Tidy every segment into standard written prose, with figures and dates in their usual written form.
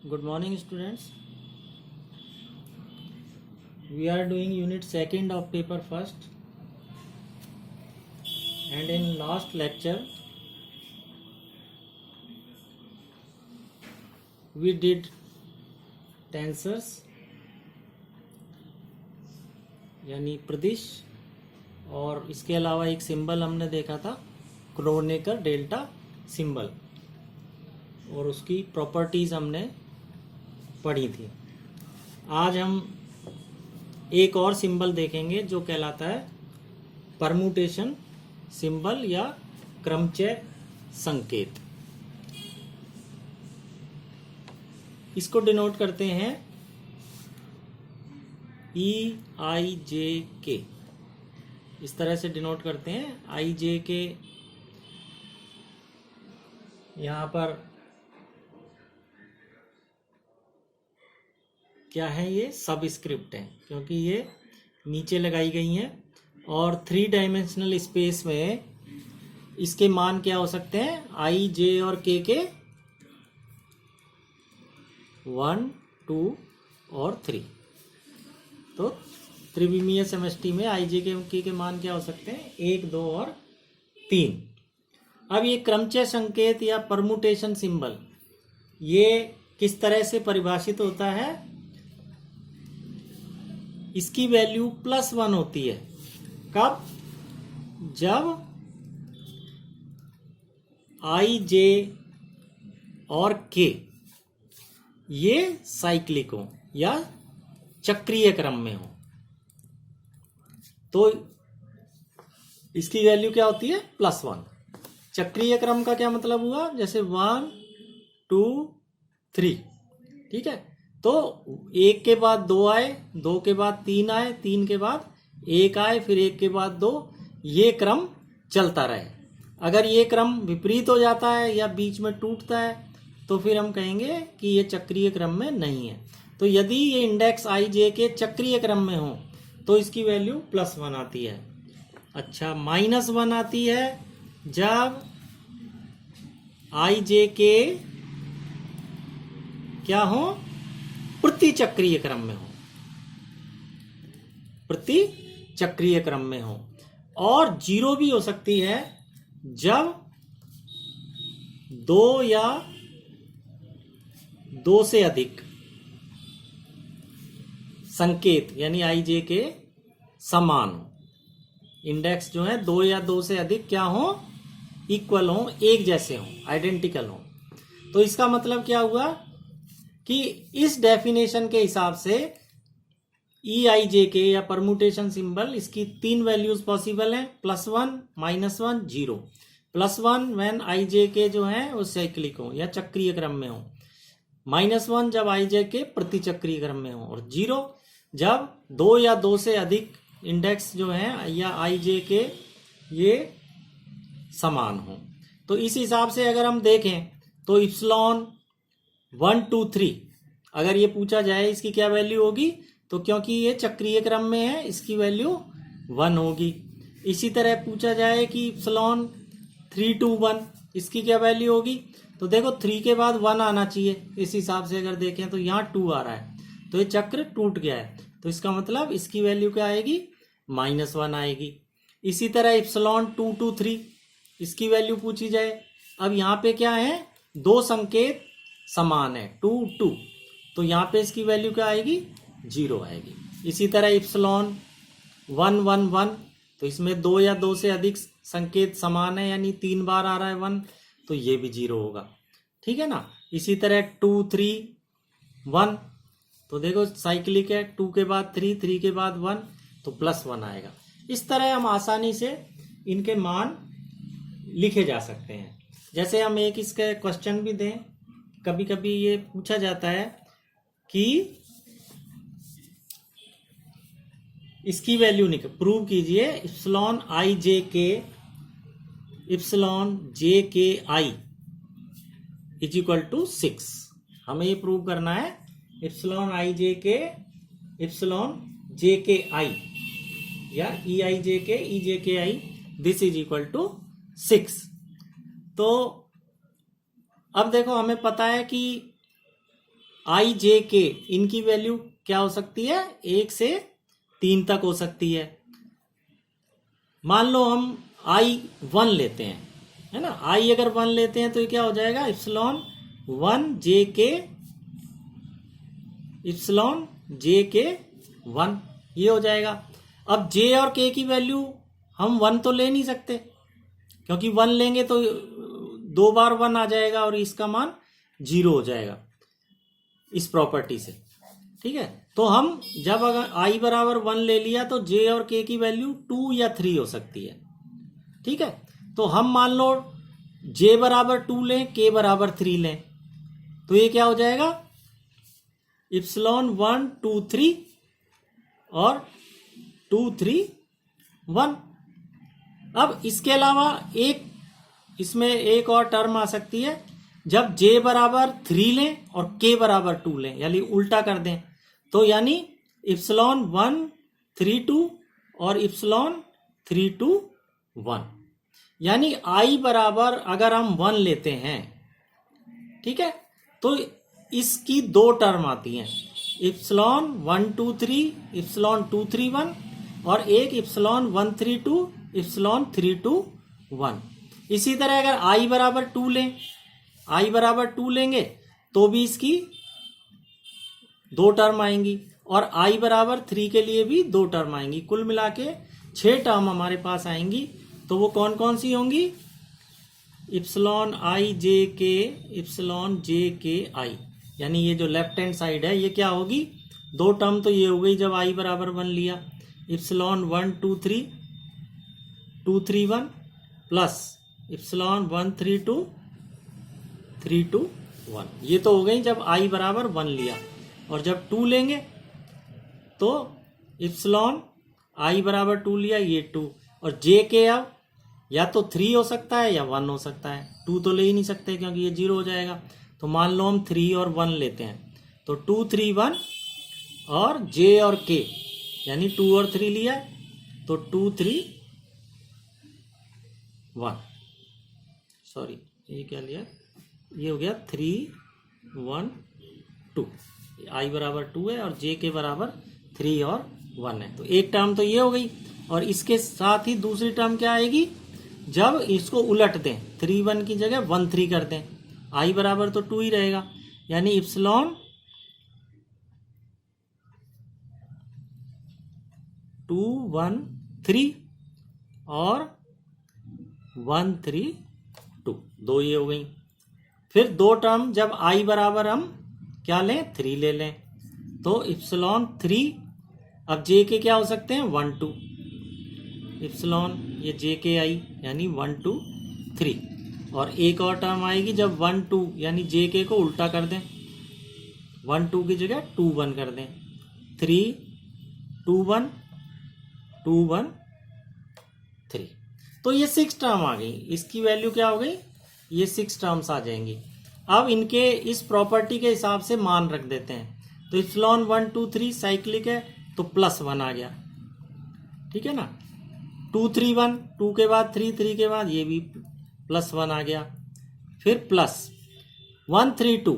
Good morning, students. We are doing unit second of paper first, and in last lecture we did tensors यानी प्रदिश, और इसके अलावा एक symbol हमने देखा था क्रोनेकर डेल्टा सिंबल, और उसकी प्रॉपर्टीज हमने पढ़ी थी। आज हम एक और सिंबल देखेंगे जो कहलाता है परमुटेशन सिंबल या क्रमचय संकेत। इसको डिनोट करते हैं EIJK, इस तरह से डिनोट करते हैं। IJK यहाँ पर क्या है, ये सबस्क्रिप्ट है क्योंकि ये नीचे लगाई गई हैं, और 3 डायमेंशनल स्पेस में इसके मान क्या हो सकते हैं, I, J और K के 1, 2 और 3। तो त्रिविमीय समष्टि में I, J, K के मान क्या हो सकते हैं, 1, 2 और 3। अब ये क्रमचय संकेत या परमुटेशन सिंबल ये किस तरह से परिभाषित होता है, इसकी वैल्यू +1 होती है। कब? जब I, J और K ये साइक्लिक हो या चक्रीय क्रम में हो, तो इसकी वैल्यू क्या होती है, +1। चक्रीय क्रम का क्या मतलब हुआ, जैसे 1, 2, 3, ठीक है। तो 1 के बाद 2 आए, 2 के बाद 3 आए, 3 के बाद 1 आए, फिर 1 के बाद 2, ये क्रम चलता रहे। अगर ये क्रम विपरीत हो जाता है या बीच में टूटता है तो फिर हम कहेंगे कि ये चक्रीय क्रम में नहीं है। तो यदि ये इंडेक्स I, J के चक्रीय क्रम में हो तो इसकी वैल्यू +1 आती है। अच्छा, -1 आती है जब I, J के क्या हो, प्रति चक्रीय क्रम में हो, प्रति चक्रीय क्रम में हो। और 0 भी हो सकती है जब 2 या 2 से अधिक संकेत यानी I, J के समान हो। इंडेक्स जो है 2 या 2 से अधिक क्या हो, इक्वल हो, एक जैसे हो, आइडेंटिकल हो। तो इसका मतलब क्या हुआ कि इस डेफिनेशन के हिसाब से EIJK या परमुटेशन सिंबल, इसकी 3 वैल्यूज पॉसिबल हैं, +1, -1, 0। +1 व्हेन IJK जो है वो साइक्लिक हो या चक्रीय क्रम में हो, -1 जब IJK प्रति चक्रीय क्रम में हो, और 0 जब 2 या 2 से अधिक इंडेक्स जो है या IJK ये समान हो। तो इस हिसाब से अगर हम देखें तो इप्सिलॉन 1, 2, 3 अगर ये पूछा जाए इसकी क्या वैल्यू होगी, तो क्योंकि ये चक्रीय क्रम में है इसकी वैल्यू 1 होगी। इसी तरह पूछा जाए कि इप्सिलॉन 3, 2, 1 इसकी क्या वैल्यू होगी, तो देखो 3 के बाद 1 आना चाहिए। इस हिसाब से अगर देखें तो यहाँ 2 आ रहा है, तो ये चक्र टूट गया है, तो इसका मतलब इसकी वैल्यू क्या आएगी, -1 आएगी। इसी तरह इप्सिलॉन 2, 2, 3 इसकी वैल्यू पूछी जाए, अब यहाँ पे क्या है, 2 संकेत समान है, 2, 2, तो यहाँ पे इसकी वैल्यू क्या आएगी, 0 आएगी। इसी तरह इप्सिलॉन 1, 1, 1 तो इसमें 2 या 2 से अधिक संकेत समान है यानी 3 बार आ रहा है 1, तो ये भी 0 होगा, ठीक है ना। इसी तरह 2, 3, 1 तो देखो साइक्लिक है, 2 के बाद 3, 3 के बाद 1, तो +1 आएगा। इस तरह हम आसानी से इनके मान लिखे जा सकते हैं। जैसे हम एक इसका क्वेश्चन भी दें, कभी कभी ये पूछा जाता है कि इसकी वैल्यू निकल प्रूव कीजिए, इप्सिलॉन JK = 6। हमें ये प्रूव करना है, इप्सिलॉन JKI या EIJK दिस = 6। तो अब देखो हमें पता है कि आई जे के, इनकी वैल्यू क्या हो सकती है, 1 से 3 तक हो सकती है। मान लो हम आई 1 लेते हैं, है ना, आई अगर 1 लेते हैं तो ये क्या हो जाएगा, इप्सिलॉन 1 जे के, इप्सिलॉन जे के 1, ये हो जाएगा। अब जे और के की वैल्यू हम 1 तो ले नहीं सकते, क्योंकि 1 लेंगे तो 2 बार 1 आ जाएगा और इसका मान 0 हो जाएगा इस प्रॉपर्टी से। ठीक है, तो हम जब अगर आई बराबर 1 ले लिया तो जे और के की वैल्यू 2 या 3 हो सकती है। ठीक है, तो हम मान लो जे बराबर 2 लें, के बराबर 3 लें, तो ये क्या हो जाएगा, इप्सिलॉन 1 2 3 और 2 3 1। अब इसके अलावा एक इसमें एक और टर्म आ सकती है, जब जे बराबर 3 लें और के बराबर 2 लें, यानी उल्टा कर दें, तो यानी इप्सिलॉन 1 3 2 और इप्सिलॉन 3 2 1, यानी आई बराबर अगर हम 1 लेते हैं, ठीक है, तो इसकी 2 टर्म आती हैं, इप्सिलॉन 1 2 3 इप्सिलॉन 2 3 1 और एक इप्सिलॉन 1 3 2 इप्सिलॉन 3 2 1। इसी तरह अगर आई बराबर 2 लें, आई बराबर 2 लेंगे तो भी इसकी 2 टर्म आएंगी और आई बराबर 3 के लिए भी 2 टर्म आएंगी। कुल मिला के 6 टर्म हमारे पास आएंगी। तो वो कौन कौन सी होंगी, इप्सिलॉन आई जे के, इप्सिलॉन जे के आई, यानी ये जो लेफ्ट हैंड साइड है ये क्या होगी, 2 टर्म तो ये हो गई जब आई बराबर 1 लिया, इप्सिलॉन 1 2 3 2 3 1 प्लस इप्सिलॉन 1 3 2 3 2 1, ये तो हो गई जब आई बराबर 1 लिया। और जब 2 लेंगे तो इप्सिलॉन आई बराबर 2 लिया, ये 2, और जे के अब या तो 3 हो सकता है या 1 हो सकता है, 2 तो ले ही नहीं सकते क्योंकि ये 0 हो जाएगा। तो मान लो हम 3 और 1 लेते हैं, तो 2 3 1 और जे और के, यानी 2 और 3 लिया, तो 2 3 1, सॉरी ये क्या लिया, ये हो गया 3 1 2, आई बराबर 2 है और जे के बराबर 3 और 1 है। तो एक टर्म तो ये हो गई, और इसके साथ ही दूसरी टर्म क्या आएगी, जब इसको उलट दें, 3 1 की जगह 1 3 कर दें, आई बराबर तो 2 ही रहेगा, यानी इप्सिलॉन 2 1 3 और 1 3 2, 2 ये हो गई। फिर 2 टर्म जब आई बराबर हम क्या लें, 3 ले लें, तो इप्सिलॉन 3, अब जे के क्या हो सकते हैं, 1 2, इप्सिलॉन ये जे के आई यानी 1 2 3, और एक और टर्म आएगी जब 1 2 यानी जे के को उल्टा कर दें, 1 2 की जगह 2 1 कर दें, 3 2 1 2 1 3, तो ये 6 टर्म आ गई। इसकी वैल्यू क्या हो गई, ये 6 टर्म्स आ जाएंगी। अब इनके इस प्रॉपर्टी के हिसाब से मान रख देते हैं, तो इप्सिलॉन 1 2 3 साइक्लिक है तो +1 आ गया, ठीक है ना, 2 3 1, 2 के बाद 3 3 के बाद ये भी +1 आ गया, फिर प्लस 1 3 2,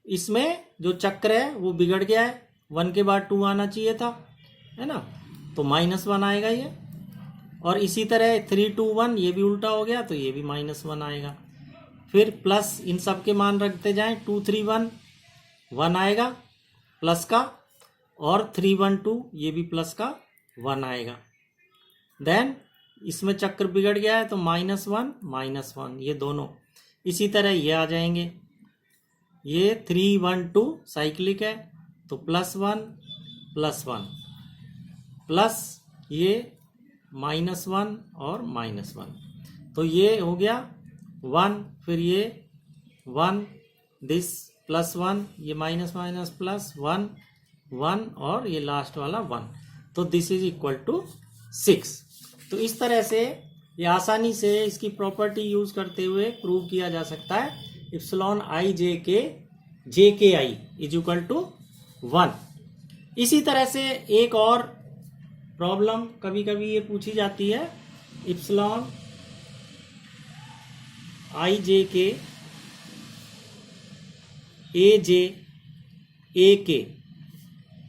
इसमें जो चक्र है वो बिगड़ गया है, 1 के बाद 2 आना चाहिए था, है ना, तो -1 आएगा ये, और इसी तरह 3 2 1 ये भी उल्टा हो गया तो ये भी -1 आएगा। फिर प्लस इन सब के मान रखते जाएं, 2 3 1 1 आएगा प्लस का, और 3 1 2 ये भी प्लस का 1 आएगा। देन इसमें चक्र बिगड़ गया है तो -1 -1 ये दोनों, इसी तरह ये आ जाएंगे, ये 3 1 2 साइक्लिक है तो +1 +1 प्लस ये -1 और -1, तो ये हो गया 1, फिर ये 1 दिस +1, ये माइनस माइनस प्लस 1 1 और ये लास्ट वाला 1, तो दिस इज इक्वल टू 6। तो इस तरह से ये आसानी से इसकी प्रॉपर्टी यूज करते हुए प्रूव किया जा सकता है, इप्सिलॉन आई जे के आई इज इक्वल टू 1। इसी तरह से एक और प्रॉब्लम कभी कभी ये पूछी जाती है, इप्सिलॉन आई जे के ए जे ए के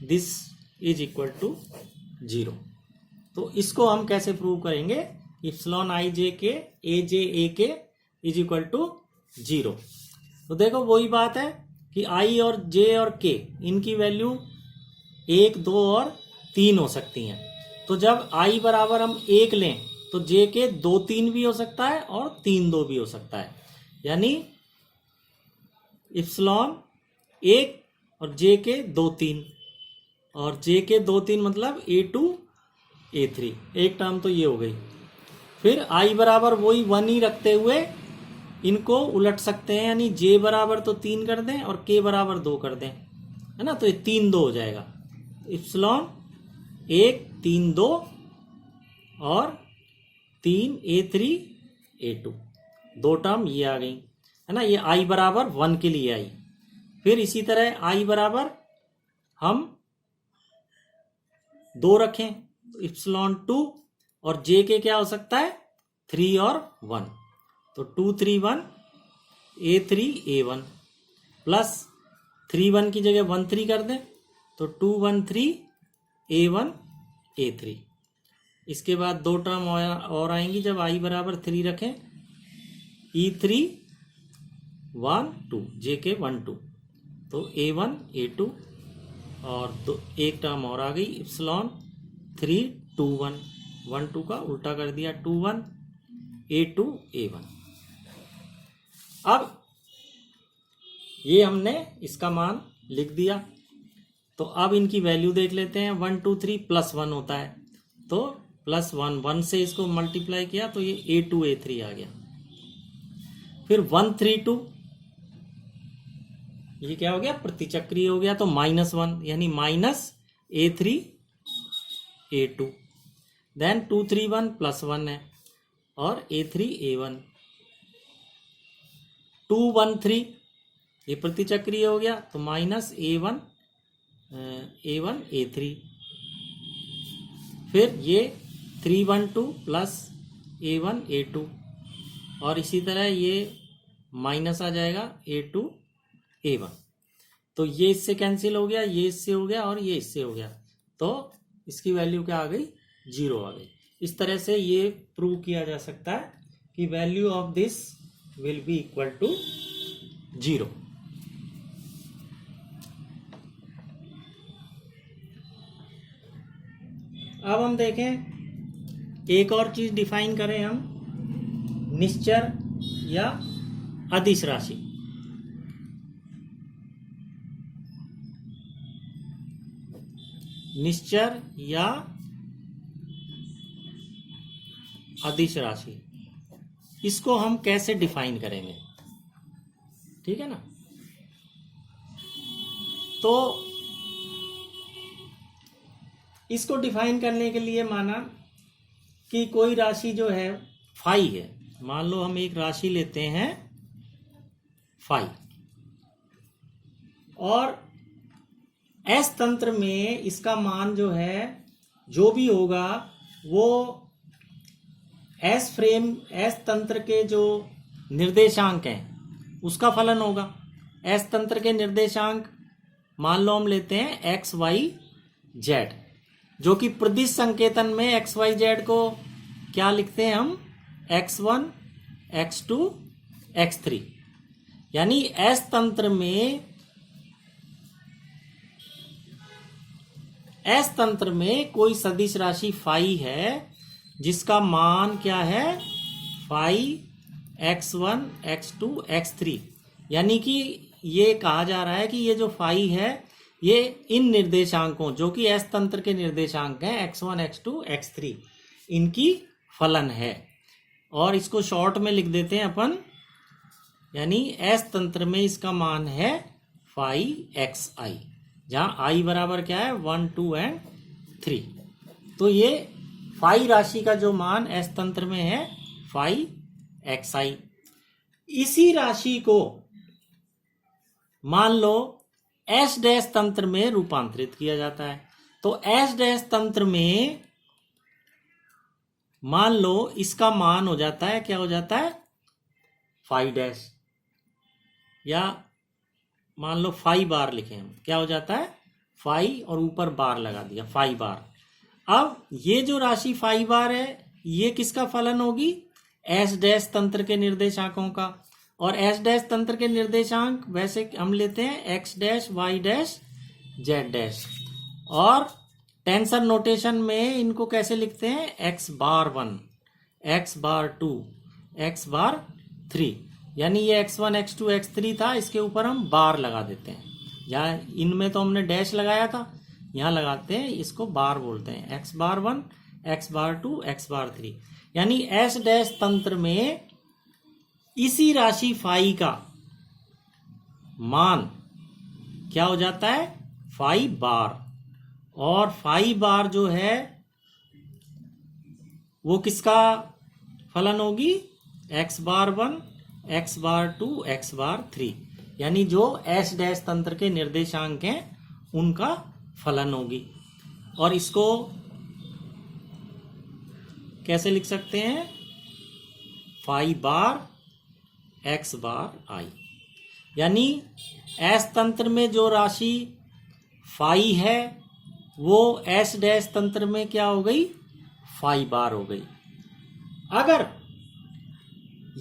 दिस इज इक्वल टू 0। तो इसको हम कैसे प्रूव करेंगे? इप्सिलॉन आई जे के ए जे ए के इज इक्वल टू 0। तो देखो वही बात है कि आई और जे और के इनकी वैल्यू 1, 2 और 3 हो सकती हैं। तो जब आई बराबर हम 1 लें तो जे के 2, 3 भी हो सकता है और 3, 2 भी हो सकता है। यानी इप्सिलॉन 1 और जे के 2, 3 और जे के 2, 3 मतलब A2 A3। एक टर्म तो ये हो गई। फिर आई बराबर वही 1 ही रखते हुए इनको उलट सकते हैं, यानी जे बराबर तो 3 कर दें और के बराबर 2 कर दें, है ना। तो ये 3, 2 हो जाएगा। इप्सिलॉन 1, 3, 2 और 3 A3 A2 दो टर्म ये आ गई, है ना। ये आई बराबर 1 के लिए आई। फिर इसी तरह आई बराबर हम 2 रखें तो इप्सिलॉन 2 और जे के क्या हो सकता है 3 और 1। तो 2, 3, 1 A3 A1 प्लस 3, 1 की जगह 1, 3 कर दें तो 2, 1, 3 A1 A3। इसके बाद दो टर्म और आएंगी जब आई बराबर 3 रखें, E3 1, 2 जे के 1, 2 तो A1 A2 और एक टर्म और आ गई इप्सिलॉन 3, 2, 1 1, 2 का उल्टा कर दिया 2, 1 A2 A1। अब ये हमने इसका मान लिख दिया। तो अब इनकी वैल्यू देख लेते हैं। 1, 2, 3 +1 होता है तो +1, 1 से इसको मल्टीप्लाई किया तो ये A2 A3 आ गया। फिर 1, 3, 2 ये क्या हो गया प्रतिचक्रीय हो गया तो -1 यानी -A3 A2। देन 2, 3, 1 +1 है और A3 A1। 2, 1, 3 ये प्रतिचक्रीय हो गया तो -A1 A1 A3। फिर ये 3, 1, 2 प्लस A1 A2 और इसी तरह ये माइनस आ जाएगा A2 A1। तो ये इससे कैंसिल हो गया, ये इससे हो गया और ये इससे हो गया तो इसकी वैल्यू क्या आ गई 0 आ गई। इस तरह से ये प्रूव किया जा सकता है कि value of this will be equal to 0। अब हम देखें एक और चीज डिफाइन करें हम, निश्चर या अदिश राशि। निश्चर या अदिश राशि इसको हम कैसे डिफाइन करेंगे, ठीक है ना। तो इसको डिफाइन करने के लिए माना कि कोई राशि जो है फाई है। मान लो हम एक राशि लेते हैं फाई और एस तंत्र में इसका मान जो है जो भी होगा वो एस तंत्र के जो निर्देशांक हैं उसका फलन होगा। एस तंत्र के निर्देशांक मान लो हम लेते हैं एक्स वाई जेड, जो कि प्रदिश संकेतन में एक्स वाई जेड को क्या लिखते हैं हम x1 x2 x3। यानी एस तंत्र में कोई सदिश राशि फाई है जिसका मान क्या है फाई x1 x2 x3। यानी कि ये कहा जा रहा है कि ये जो फाई है ये इन निर्देशांकों जो कि एस तंत्र के निर्देशांक हैं x1 x2 x3 इनकी फलन है। और इसको शॉर्ट में लिख देते हैं अपन, यानी एस तंत्र में इसका मान है फाई एक्स आई, जहां आई बराबर क्या है 1, 2 एंड 3। तो ये फाई राशि का जो मान एस तंत्र में है फाई एक्स आई। इसी राशि को मान लो एस डैश तंत्र में रूपांतरित किया जाता है। तो एस डैश तंत्र में मान लो इसका मान हो जाता है, क्या हो जाता है फाई डैश, या मान लो 5 बार लिखे हम, क्या हो जाता है 5 और ऊपर बार लगा दिया 5 बार। अब ये जो राशि 5 बार है ये किसका फलन होगी, एस डैश तंत्र के निर्देशांकों का। और एस डैश तंत्र के निर्देशांक वैसे हम लेते हैं x dash y dash z dash, और टेंसर नोटेशन में इनको कैसे लिखते हैं, x bar 1, x bar 2, x bar 3। यानी ये x1 x2 x3 था, इसके ऊपर हम बार लगा देते हैं। यहाँ इनमें तो हमने डैश लगाया था, यहाँ लगाते हैं, इसको बार बोलते हैं, x बार 1, x बार 2, x बार 3। यानी एस डैश तंत्र में इसी राशि फाई का मान क्या हो जाता है 5 बार, और 5 बार जो है वो किसका फलन होगी, x बार 1, x बार 2, x बार 3। यानी जो एस डैश तंत्र के निर्देशांक हैं उनका फलन होगी। और इसको कैसे लिख सकते हैं, 5 बार x बार i। यानी एस तंत्र में जो राशि फाई है वो एस डैश तंत्र में क्या हो गई, 5 बार हो गई। अगर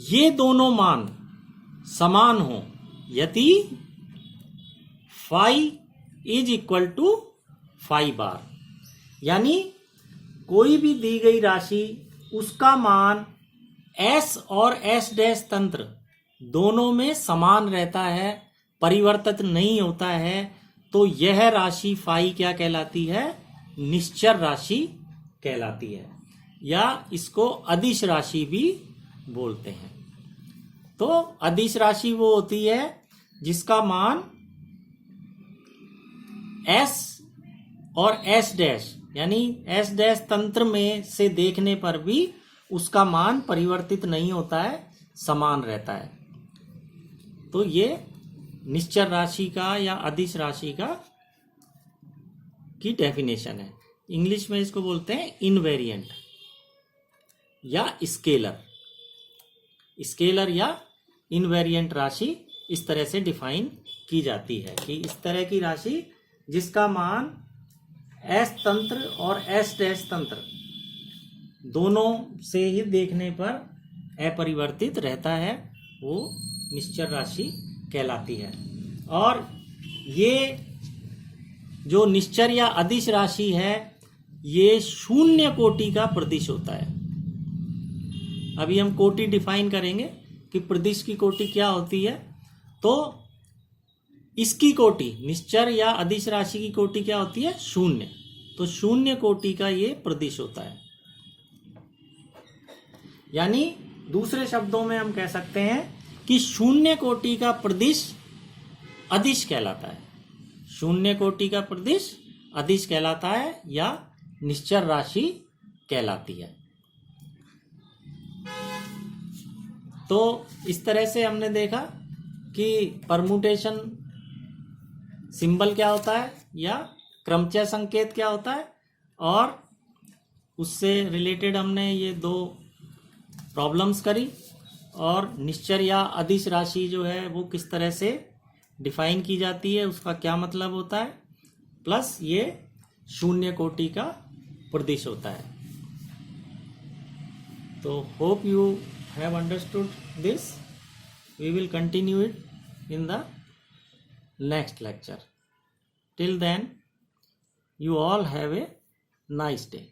ये दोनों मान समान हो, यदि फाई इज इक्वल टू 5 बार, यानी कोई भी दी गई राशि उसका मान एस और एस डैश तंत्र दोनों में समान रहता है, परिवर्तित नहीं होता है, तो यह राशि फाई क्या कहलाती है, निश्चर राशि कहलाती है, या इसको अदिश राशि भी बोलते हैं। तो अदिश राशि वो होती है जिसका मान एस और एस डैश यानी एस डैश तंत्र में से देखने पर भी उसका मान परिवर्तित नहीं होता है, समान रहता है। तो ये निश्चर राशि का या अदिश राशि का की डेफिनेशन है। इंग्लिश में इसको बोलते हैं इनवेरिएंट या स्केलर। स्केलर या इनवेरिएंट राशि इस तरह से डिफाइन की जाती है कि इस तरह की राशि जिसका मान एस तंत्र और एस डैश तंत्र दोनों से ही देखने पर अपरिवर्तित रहता है, वो निश्चर राशि कहलाती है। और ये जो निश्चर या अदिश राशि है ये शून्य कोटि का प्रदिश होता है। अभी हम कोटि डिफाइन करेंगे कि प्रदिश की कोटि क्या होती है। तो इसकी कोटि निश्चर या अदिश राशि की कोटि क्या होती है, शून्य। तो शून्य कोटि का ये प्रदिश होता है। यानी दूसरे शब्दों में हम कह सकते हैं कि शून्य कोटि का प्रदिश अदिश कहलाता है। शून्य कोटि का प्रदिश अदिश कहलाता है या निश्चर राशि कहलाती है। तो इस तरह से हमने देखा कि परमुटेशन सिंबल क्या होता है या क्रमचय संकेत क्या होता है, और उससे रिलेटेड हमने ये 2 प्रॉब्लम्स करी, और निश्चर या अदिश राशि जो है वो किस तरह से डिफाइन की जाती है, उसका क्या मतलब होता है, प्लस ये शून्य कोटि का प्रदिश होता है। तो hope you have understood this. We will continue it in the next lecture. Till then, you all have a nice day.